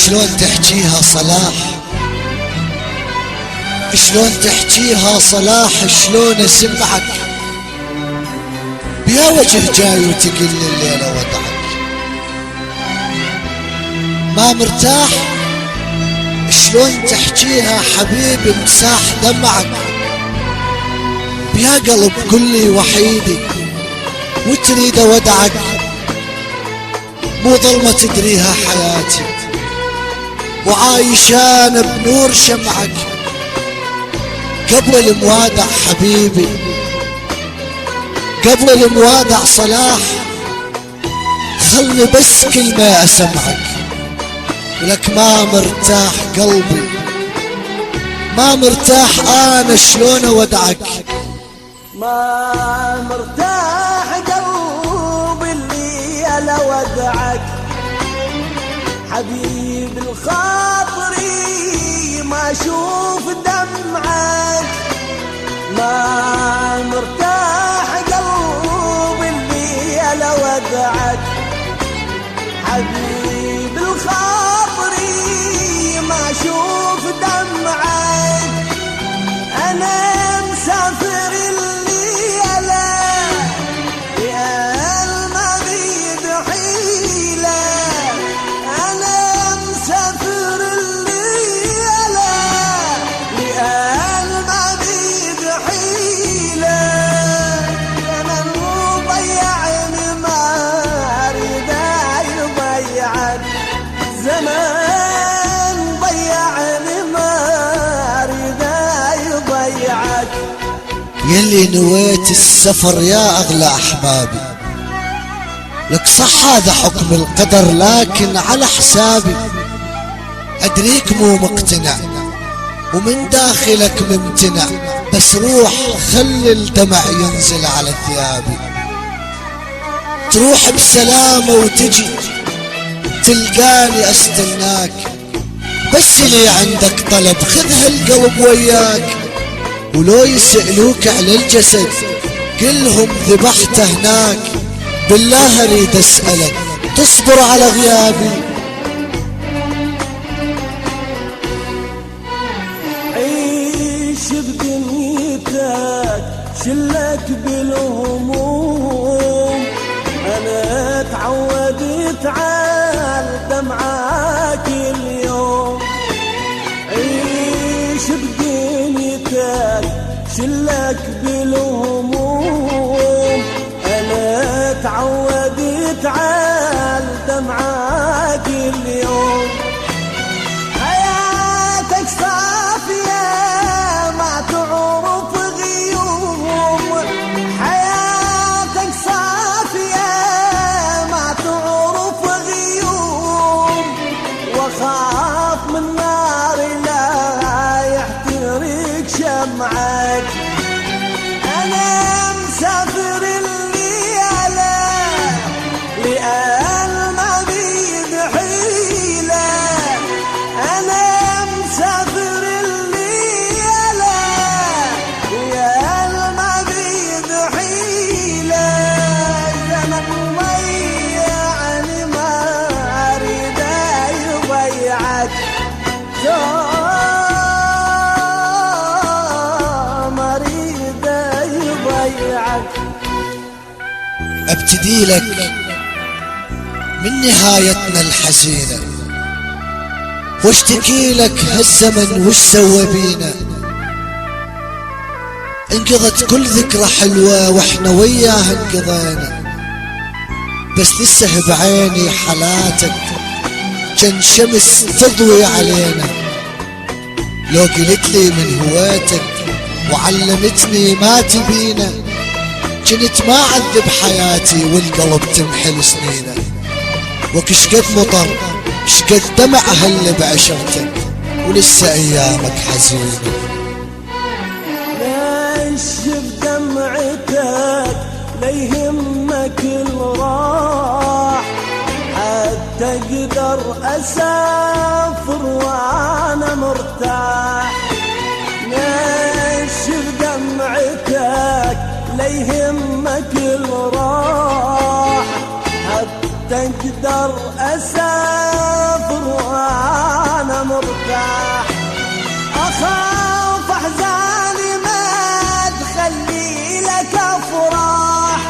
شلون تحجيها صلاح، شلون تحجيها صلاح، شلون اسمعك بيا وجه جاي وتقل الليلة وضعك ما مرتاح. شلون تحجيها حبيبي مساح دمعك بيا قلب كلي وحيدي وتريد ودعك، مو ظلمة تدريها حياتي وعايشان بنور شمعك قبل الموادع حبيبي، قبل الموادع صلاح. خلني بس كلمة اسمعك ولك ما مرتاح قلبي، ما مرتاح انا شلون اودعك، ما مرتاح قلبي اللي انا ودعك حبيب الخاطري ما اشوف دمعك. ما مرتاح قلبي اللي انا ودعك حبيب الخاطري ما اشوف دمعك. انا مسافر الليلة يا المغيب حيلة، انا مسافر الليلة يا المغيب حيلة. انا مضيعني ما اريد يضيعك، زمان ضيعني ما اريد يضيعك. يلي نويت السفر يا اغلى احبابي، لك صح هذا حكم القدر لكن على حسابي. ادريك مو مقتنع ومن داخلك ممتنع، بس روح خلي الدمع ينزل على ثيابي. تروح بسلامة وتجي تلقاني استناك، بس لي عندك طلب خذ هالقلب وياك. ولو يسألوك على الجسد قلهم ذبحته هناك، بالله اريد اسألك تصبر على غيابي. عيش بدنيتك شلك بالهموم، انا تعودت على دمعك اليوم. عيش بدنيتك شلك بالهموم، انا تعودت على دمعك اليوم. حياتك صافية ما تعرف غيوم، حياتك صافية ما تعرف غيوم. واخاف من نار لا يحترق شمعك. انا مسافر الليلة لأن ما بيد حيلة، انا مسافر الليلة لأن ما بيد حيلة. زمن ضيعني ما اريد يضيعك، ما اريد يضيعك. ابتدي لك من نهايتنا الحزينة واشتكي لك هالزمن وش سوى بينا. انقضت كل ذكرى حلوة واحنا وياها انقضينا، بس لسه بعيني حالاتك كان شمس تضوي علينا. لو قلت لي من هوايتك وعلمتني ما تبينا، كنت ما اعذب حياتي والقلب تمحل سنينه. وكشقد مطر شقد دمع هل بعشرتك ولسه ايامك حزينه. ليش بدمعتك لا يهمك الراح، حتى اقدر اسافر وانا مرتاح. نشف دمعتك لا يهمك الراح، حتى اقدر اسافر وانا مرتاح. اخاف احزاني ما تخلي لك افراح،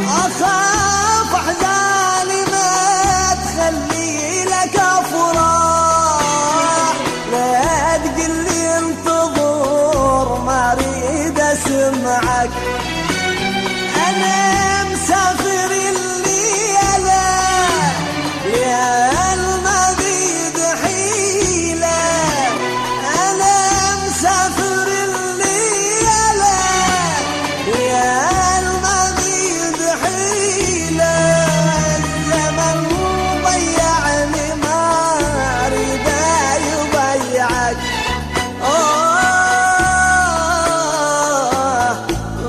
اخاف احزاني ما تخلي لك افراح. لا تقلي انتظر ما اريد اسمعك، انا مسافر الليلة يا المبيد حيلة، انا مسافر الليلة يا المبيد حيلة. الزمن ضيعني ما اريد يضيعك،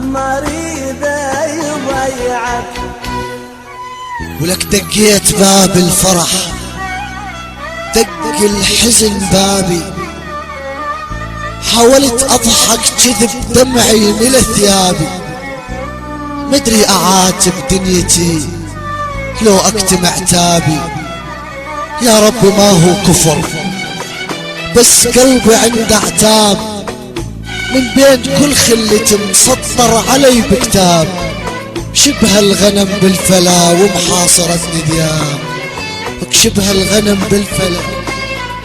ما اريد يضيعك. ولك دقيت باب الفرح، دق الحزن بابي، حاولت اضحك كذب دمعي ملا ثيابي. مدري اعاتب دنيتي لو اكتم عتابي، يا رب ما هو كفر بس قلبي عنده عتاب. من بين كل خلة مسطر علي بكتاب، شبه الغنم بالفلا ومحاصرة ذئاب، شبه الغنم بالفلا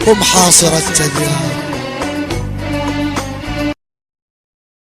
ومحاصرة ذئاب.